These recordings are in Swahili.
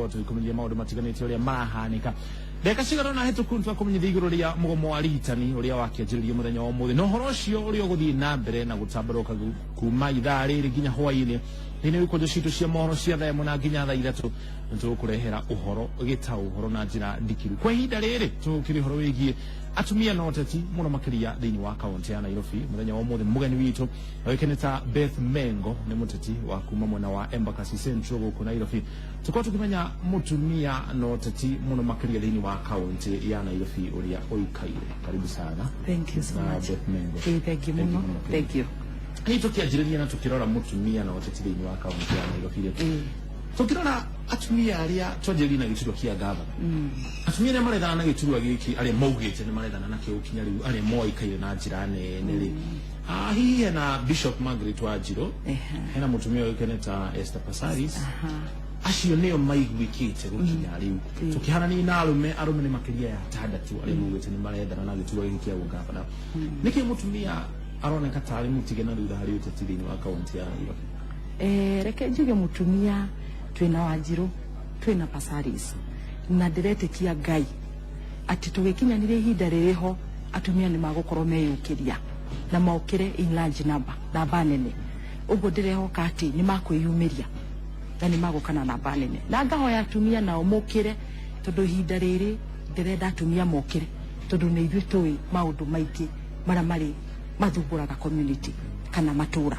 watu kumenyia maundu matiganite uria marahanika ndeka cigana na hetuku twakumenyithia iguru ria mugomo wa ritani uria wakianjiririe muthenya wa umuthi no horo ucio uria uguthii na mbere na gutambaruka kuma ithaa riri nginya hwaini thini wikonjo citu cia mohoro cia thaa imwe nginya thaa ithatu nitukurehera uhoro gita uhoro na njira ndikiru kwa ihinda riri tukiri horo wigie atumia na oteti muno makiria thini wa kaunti ya Nairobi muthenya wa umuthi mugeni witu wekeneta Beth Mengo ni muteti wa kuma mwena wa Embakasi Central guku Nairobi tukao tukimenya mutumia na oteti muno makiria thini wa kaunti ya Nairobi uria oikaire karibu sana. Thank you so much Beth Mengo. Thank you muno. Thank you. Ni tukianjiriria na tukirora mutumia na oteti thini wa kaunti ya Nairobi tukirora atumia aria twanjiririe na gicurwa kia gavana atumia aria marethana na gicurwa giki aria maugite ni marethana na kiukinya riu aria moikaire na njira nene ri hihi na Bishop Margaret Wanjiru hena mutumia wikeneta Esther Passaris acio nio maiguikite gukinya riu tukihana ni na arume ni makiria ya tandatu aria maugite ni marethana na gicurwa giki kia gavana niki mutumia aroneka tari mutigena riu hari uteti thini wa kaunti ya Nairobi reke njuge mutumia twina Wanjiru twina Passaris na ndiretekia Ngai ati tugikinyanire ihinda ririho atumia ni magukorwo meyukiria na maukire in large number na banene ugo ndirehoka ati ni makwiyumiria na ni magukana na banene na ngahoya atumia nao mukire tondu ihinda riri ndirenda atumia mukire tondu ni ithuĩ tũĩ maundu maingi mara mari mathumburaga community kana matura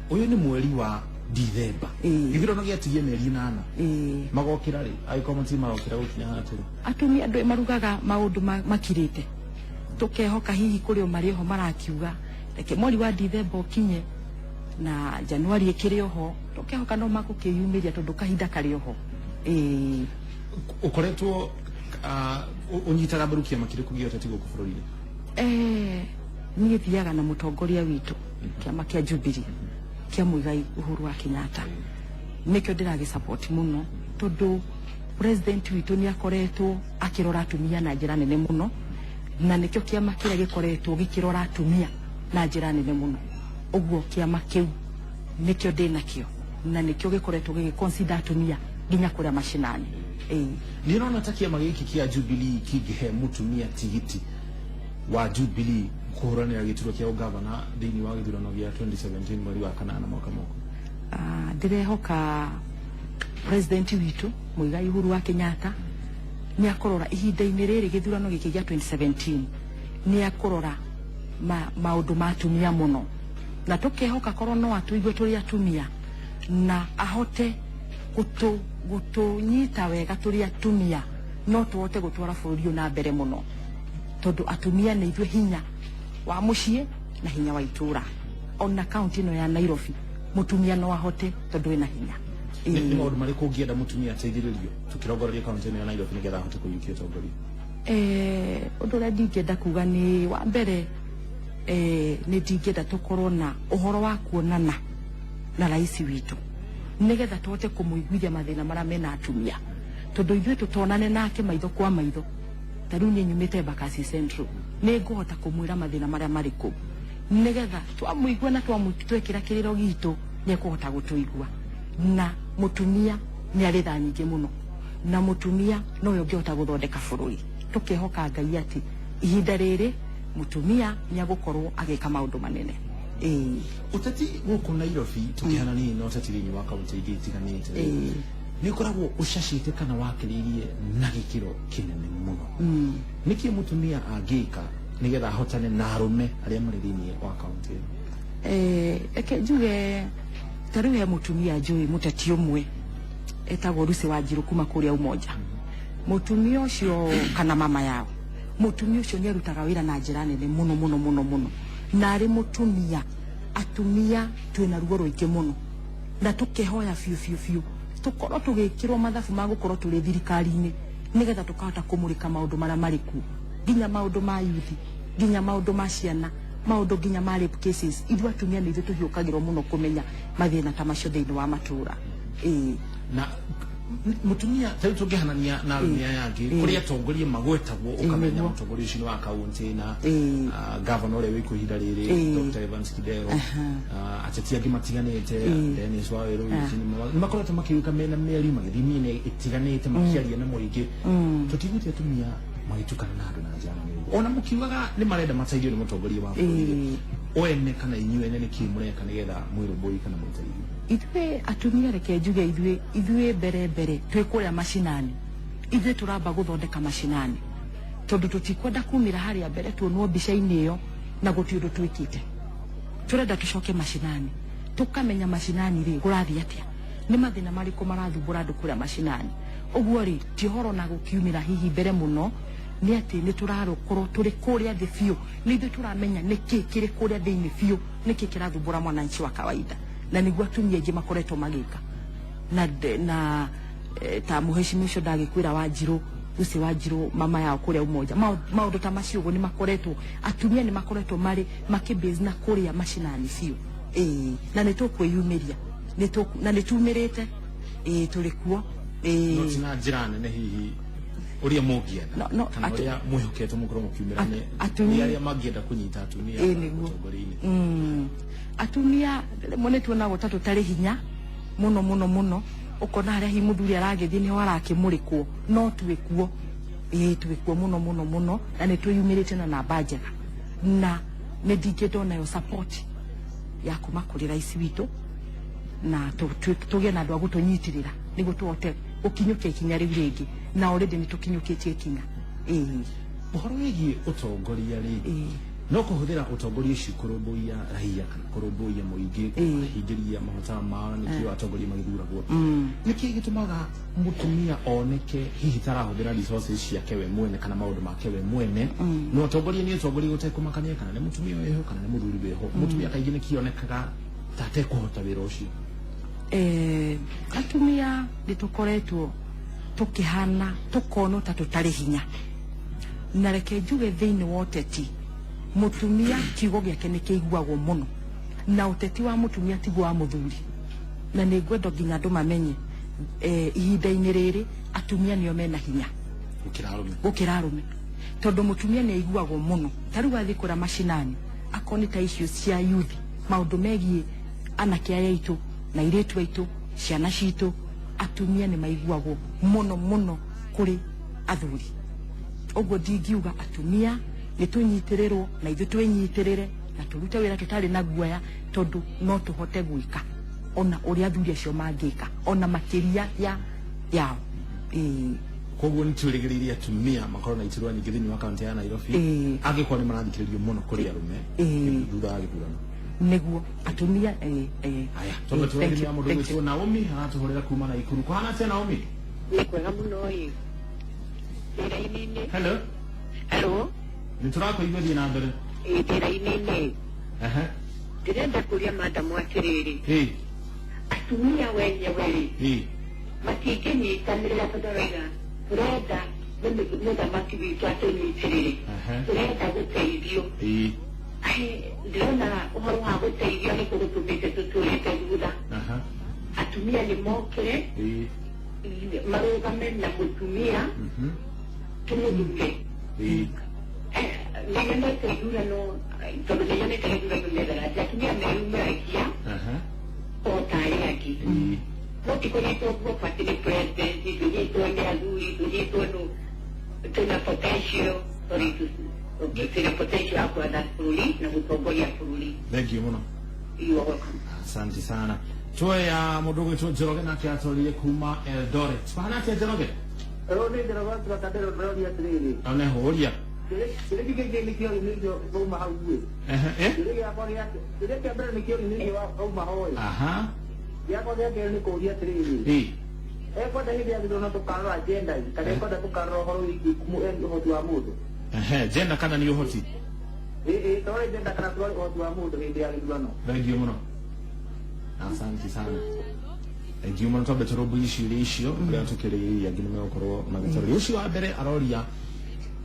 uyu ni mweri wa December githurano giatigie meri 8 magokira ri aikomoti magokira gukinya hatiri atumia andu marugaga maundu makirite tukehoka hihi kuri o mariho marakiuga reke mweri wa December ukinye na January ikiri oho tukehoka no magukiyumiria tondu kahinda kari oho ukoretwo unyitaga mbarukia makiri kugia uteti guku bururi ni thiaga na mutongoria witu kiama kia Jubilee kia Muigai Uhuru wa Kenyatta nikyo ndiragi support muno tondu president witu ni akoretwo akirora atumia na njira nene muno na nikyo kiama kiria gikoretwo gikirora atumia na njira nene muno uguo kiama kiu nikyo ndinakio na nikyo gikoretwo giconsider atumia nginya kuria mashinani ni rona takia magiki kia Jubilee kigihe mutumia tigiti wa Jubilee kuhuranira gituro kia ugavana thini wa githurano gia 2017 mweri wa kanana mwaka moko ndirehoka president witu Muigai Uhuru wa Kenyatta ni akorora ihinda-ini riri githurano giki gia 2017 ni akorora maundu ma atumia muno na tukehoka korwo no atuigue turi atumia na ahote gutunyita wega turi atumia no tuhote gutwara bururi na mbere muno tondu atumia ni ithuĩ hinya wa mucie na hinya wa itura ona county no ya Nairobi mutumia no ahote tondu ina hinya ni maundu mariku ngienda mutumia ateithiririo tukirongoreria county no ya Nairobi nigetha ahote kuyukia tongoria undu uria ndingĩenda kuga ni wa mbere ni ndingĩenda tukorwo na uhoro wa kuonana na rais witu nigetha tuhote kumuiguithia mathina maria mena atumia tondu ithuĩ tutonane nake maitho kwa maitho taru ni nyumite Embakasi Central ni nguhota kumwira mathina maria mariku nigetha twamuigua na twamutwekira kiriro gitu ni kuhota gutuigua na mutumia ni ari tha nyingi muno na mutumia no yo ngihota guthondeka bururi tukehoka Ngai ati ihinda riri mutumia ni agukorwo agika maundu manene uteti guku Nairobi tukihana ni no uteti thini wa kaunti ingi itiganite ni koragwo ushashite kana wakiririe na gikiro kinene muno niki mutumia angika nigetha ahotane na arume aria mari thini wa kaunti eke njuge taru ya mutumia njui muteti umwe etagwo Lucy Wanjiru kuma kuria Umoja mutumia ucio kana mama yao mutumia ucio ni arutaga wira na njira nene muno muno muno muno na ari mutumia atumia twina ruo ruingi muno na tukehoya fiu tukorwo tugikirwo mathabu magukorwo turi thirikari-ini nigetha tukahota kumurika maundu maria mariku nginya maundu ma youth nginya maundu ma ciana maundu nginya ma rape cases ithu atumia ni ithu tuhiukagirwo muno kumenya mathina ta macio thiini wa matura na mutumia tari tugihanania na arume yangi kuri atongoria magwetagwo ukamenya mutongoria ucio wa kaunti na governor ule wiko hida riri Dr. Evans Kidero ateti angi matiganite Dennis Waweru ni makoretwo makiuka mena meri magithimine itiganite makiaria na muingi tutiguti atumia maitukana na andu na njara ona mukiugaga ni marenda mateithio ni mutongoria wa bũrũri oene kana inyuene ni kimureka nigetha mwirubui kana muteithio itwe atumia reke njuge ithuĩ mbere twikuria mashinani ithuĩ turamba guthondeka mashinani tondu tutikwenda kumira haria mbere tuonwo mbica-inĩ iyo na guti undu twikite turenda tucoke mashinani tukamenya mashinani ri gurathi atia ni mathina mariku marathumbura andu kuria mashinani uguo ri ti horo na gukiumira hihi mbere muno ni ati ni turarukorwo turi kuria thi biu ni ithuĩ turamenya niki kiri kuria thiini biu niki kirathumbura mwananchi wa kawaida na niguo atumia aingĩ makoretwo magĩka na ta muheshimiwa ucio ndagikwira Wanjiru Lucy Wanjiru mama yao kuria Umoja maundu ta macio uguo ni makoretwo atumia ni makoretwo mari makibase na kuria mashinani biu na ni tukwiyumiria na ni tumirite turi kuo no tina njira nene hihi uria mugienda kana uria mwihokete mukorwo mukiumira ni aria mangienda kunyita atumia mutongoria-ini atumia mone tuonago tatu tari hinya muno ukona haria hi muthuri aragithie ni warakimurikwo no twikuo twikuo muno na ni twiyumirite na namba njega na ni ndingĩndona yo support ya kuma kuri rais witu na tugie na andu agutunyitirira niguo tuhote gukinyukia ikinya riu ringi na already ni tukinyukitie ikinya uhoro wigie utongoria ri no kuhuthira utongoria ucio kurumbuia raia kana kurumbuia muingi kuhingiria mahota mao nikio atongoria magithuragwo niki gitumaga mutumia oneke hihi tarahuthira resources ciake we mwene kana maundu make we mwene no atongoria ni atongoria gutekumakania kana ni mutumia weho kana ni muthuri weho mutumia kaingi nikionekaga tate kuhota wira ucio atumia nitukoretwo tukihana tukono ta tutari hinya na reke njuge thiini wa uteti mutumia kiugo giake ni kiiguagwo muno na uteti wa mutumia tiguo wa muthuri na ni ngwenda nginya andu mamenye ihinda-inĩ rĩrĩ atumia nĩo mena hinya gukira arume tondu mutumia ni aiguagwo muno tariu athi kura mashinani akoni ta icio cia youth maundu megie anake aya itu na iretu aitu ciana citu atumia ni maiguagwo muno kuri athuri uguo ndingiuga atumia ni tunyitirirwo na ithu twinyitirire na turute wira tutari na guoya tondu no tuhote gwika ona uria athuri acio mangika ona makiria yao koguo ni turigiriria atumia makorwo na itirwa nyingi thiini wa kaunti ya Nairobi angikwo ni marathikiririo muno kuri arume thutha wa githurano niguo atumia aya tondu tuwegiria mundu witu Naomi aratuhurira kuma na Ikuru kwana atia Naomi ni kwega muno hello niturako igwethi na mbere ndira-inĩ ndĩrenda kũria madamu atĩrĩrĩ atumia wenyewe matingĩnyitanĩra tondũ wega tũrenda mũthamaki witũ atũnyitĩrĩre tũrenda gũteithio ndĩrona ũhoro wa gũteithio nĩ kũgũtũmĩte tũtũrĩte thutha atumia nĩ mokĩre marũgame na mũtumia tũmũthuke nĩnyonete ithurano tondũ nĩnyonete ithurano metharati atumia meyumĩragia o ta arĩa angĩ no tũkoretwo gũbati nĩ president tũnyitwo nĩ athuri tũnyitwo twĩna potential twĩna potential ya kuatha bũrũri na gũtongoria bũrũri. Thank you muno. You are welcome. Asante sana. Tuoya mundu gwitwo Njoroge nake atorire kuma Eldoret. Bahana atia Njoroge? Roni Njoroge twatandero ndĩroria atĩrĩrĩ. One huria. Kĩrĩa kĩngĩ nĩkĩo nĩkĩo wauma hau guĩ. Kĩrĩa gĩakwa gĩake kĩrĩa kĩa mbere nĩkĩo nĩkĩo wauma hoĩ. Gĩakwa gĩa kerĩ nĩ kũũria atĩrĩrĩ. Ekwenda hĩndĩ ya gĩthurano tũkarora agenda kana ekwenda tũkarora ũhoro wĩgiĩ ũhoti wa mũndũ. Agenda kana nĩ ũhoti? Tũrore agenda kana tũrore ũhoti wa mũndũ hĩndĩ ya gĩthurano. Thengiũ mũno. Asante sana. Thengiũ mũno twambe tũrũmbũiye ciũria icio ũrĩa tũkĩrĩrĩria angĩ nĩmegũkorwo magĩtarĩria. Ũcio wa mbere aroria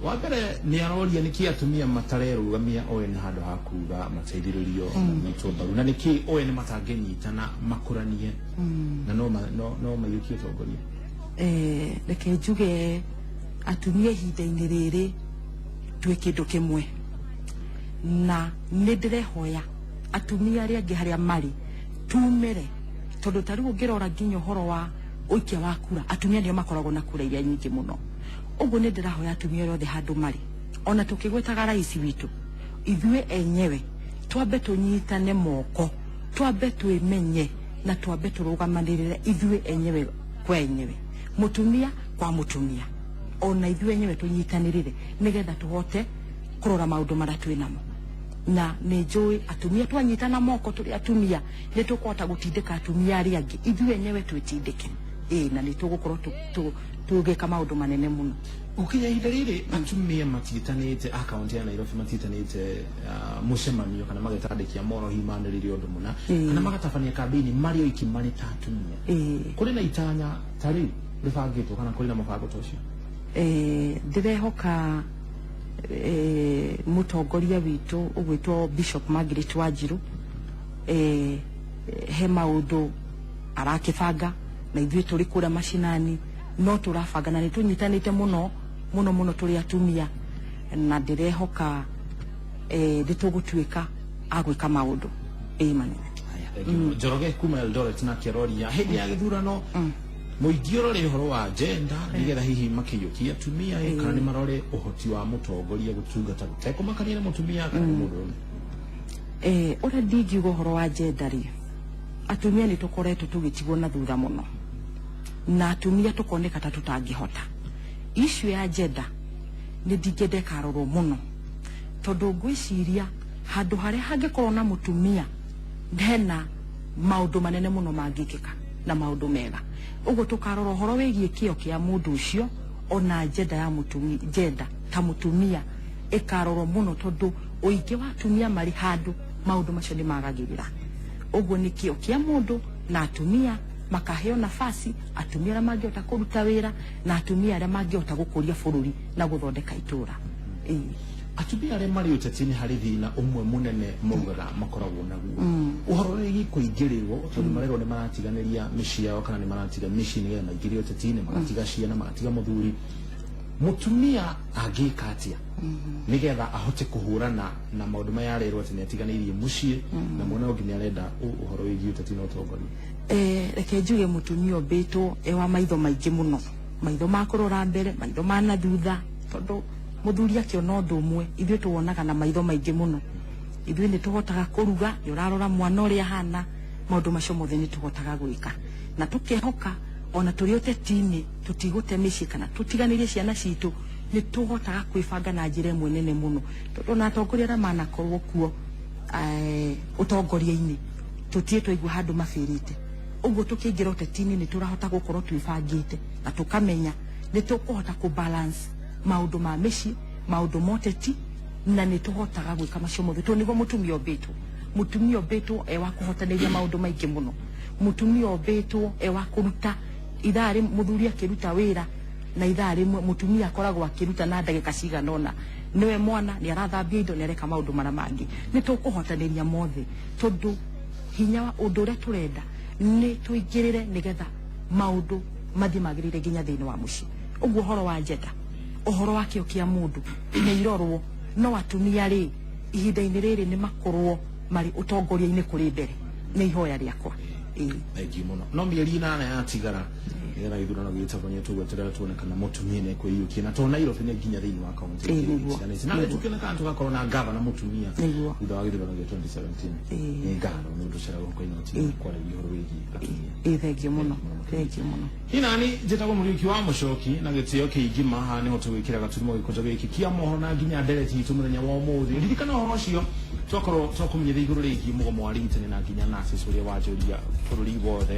wa mbere nĩ aroria nĩkĩ atumia matarerũgamia oe na handũ ha kuga mateithĩrĩrio nyitwo mbaru na nĩkĩ oe nĩ matangĩnyitana makũranie na no maiyũkie ũtongoria. reke njuge atumia ihinda-inĩ rĩrĩ twĩ kĩndũ kĩmwe na nĩ ndĩrehoya atumia arĩa angĩ harĩa marĩ tumĩre tondũ ta rĩu ũngĩrora nginya ũhoro wa ũikia wa kura atumia nĩo makoragwo na kura iria nyingĩ mũno ũguo nĩ ndĩrahoya atumia othe handũ marĩ ona tũkĩgwetaga rais witũ ithuĩ enyewe twambe tũnyitane moko twambe twĩmenye na twambe tũrũgamanĩrĩre ithuĩ enyewe kwa enyewe mutumia kwa mutumia ona ithuĩ enyewe tũnyitanĩrĩre nĩgetha tũhote kũrora maũndũ marĩa twĩ namo na nĩ njũĩ atumia twanyitana moko tũrĩ atumia nĩ tũkũhota gũtindĩka atumia arĩa angĩ ithuĩ enyewe twĩtindĩke na nĩ tũgũkorwo tũgĩka maũndũ manene mũno ukinya ihinda rĩrĩ atumia matitanĩte akaunti ya Nairobi matitanĩte mũcemanio kana magetandĩkia morohi manĩrĩire ũndũ mũna kana magatabania kambĩini marĩ oiki marĩ ta atumia kũrĩ na itanya ta rĩu rĩbangĩtwo kana kũrĩ na mũbango ta ũcio ndĩrehoka mũtongoria witũ ũgwĩtwo Bishop Margaret Wanjiru he maũndũ arakĩbanga na ithuĩ tũrĩ kũrĩa macinani no tũrabanga na nĩ tũnyitanĩte mũno tũrĩ atumia na ndĩrehoka ndĩtũgũtuĩka agwĩka maũndũ manene Njoroge kuma Eldoret na Kĩroria hĩndĩ ya gĩthurano mũingĩ ũrore ũhoro wa gender nĩgetha hihi makĩiyũkia atumia kana nĩ marore ũhoti wa mũtongoria gũtungata gũtekũmakania na mũtumia kana mũndũ ũrĩa ndingiuga ũhoro wa gender rĩ atumia nĩ tũkoretwo tũgĩtigwo na thutha mũno na atumia tũkoneka ta tũtangĩhota issue ya gender nĩ ndingĩenda ĩkarorwo mũno tondũ ngwĩciria handũ harĩa hangĩkorwo na mũtumia hena maũndũ manene mũno mangĩkĩka na maũndũ mega ũguo tũkarora ũhoro wĩgiĩ kĩo kĩa mũndũ ũcio ona gender ya mũtumia gender ta mũtumia ĩkarorwo mũno tondũ ũingĩ wa atumia marĩ handũ maũndũ macio nĩ magagĩrĩra ũguo nĩ kĩo kĩa mũndũ na atumia makaheo nafasi atumia arĩa mangĩhota kũruta wĩra na atumia arĩa mangĩhota gũkũria bũrũri na gũthondeka itũra atumia arĩa marĩ ũteti-inĩ harĩ thĩna ũmwe mũnene maugaga makoragwo naguo ũhoro wĩgiĩ kũingĩrĩrwo tondũ marerwo nĩ maratiganĩria mĩciĩ yao kana nĩ maratiga mĩciĩ nĩgetha maingĩre ũteti-inĩ magatiga ciana magatiga mũthuri mũtumia angĩka atĩa nĩgetha ahote kũhũrana na maũndũ maya arerwo atĩ nĩ atiganĩirie mũciĩ na mwena ũngĩ nĩ arenda ũhoro wĩgiĩ ũteti na ũtongoria reke njuge mũtumia ũmbĩtwo wa maitho maingĩ mũno maitho ma kũrora mbere maitho ma na thutha tondũ mũthuri akĩona ũndũ ũmwe ithuĩ tũwonaga na maitho maingĩ mũno ithuĩ nĩ tũhotaga kũruga nĩ ũrarora mwana ũrĩa hana maũndũ macio mothe nĩ tũhotaga gwĩka na tũkehoka ona tũrĩ ũteti-inĩ tũtigũte mĩciĩ kana tũtiganĩrie ciana citũ nĩ tũhotaga kwĩbanga na njĩra ĩmwe nene mũno tondũ na atongoria arĩa manakorwo kuo ũtongoria-inĩ tũtiĩ twaigua handũ mabĩrĩte ũguo tũkĩingĩra ũteti-inĩ nĩ tũrahota gũkorwo twĩbangĩte na tũkamenya nĩ tũkũhota kũbalance maũndũ ma mĩciĩ maũndũ ma ũteti na nĩ tũhotaga gwĩka macio mothe tondũ nĩguo mũtumia ũmbĩtwo wa kũhotanĩria maũndũ maingĩ mũno mũtumia ũmbĩtwo wa kũruta ithaa rĩmwe mũthuri akĩruta wĩra na ithaa rĩmwe mũtumia akoragwo akĩruta na ndagĩka cigana ũna nĩwe mwana nĩ arathambia indo nĩ areka maũndũ marĩa mangĩ nĩ tũkũhotanĩria mothe tondũ hinya wa ũndũ ũrĩa tũrenda nĩ tũingĩrĩre nĩgetha maũndũ mathiĩ magĩrĩire nginya thĩinĩ wa mũciĩ ũguo ũhoro wa gender ũhoro wa kĩo kĩa mũndũ nĩ irorwo no atumia rĩ ihinda-inĩ rĩrĩ nĩ makorwo marĩ ũtongoria-inĩ kũrĩ mbere nĩ ihoya rĩakwa thengiũ mũno no mĩeri 8 yatigara nĩgetha gĩthurano gĩgĩtabania tũgweterera tuone kana mũtumia nĩ ekwĩiyũkia na tondũ Nairobi nĩ nginya thĩinĩ wa kaunti na nĩ tũkĩona kana tũgakorwo na ngavana mũtumia thutha wa gĩthurano gĩa 2017 nĩ ngavana nĩ ũndũ ũceragwo kwa inoti kwaria ũhoro wĩgiĩ atumia thengiũ mũno inani njĩtagwo mũriki wa mũcoki na gĩtĩo kĩingĩ haha nĩho tũgwĩkĩra gaturimo gĩkũnjo gĩkĩ kĩa mohoro na nginya ndereti itũ mũthenya wa ũmũthĩ ririkana ũhoro ũcio twakũmenyithia igũrũ rĩgiĩ mũgomo wa arigitani na nginya nurses ũrĩa wanjũria bũrũri wothe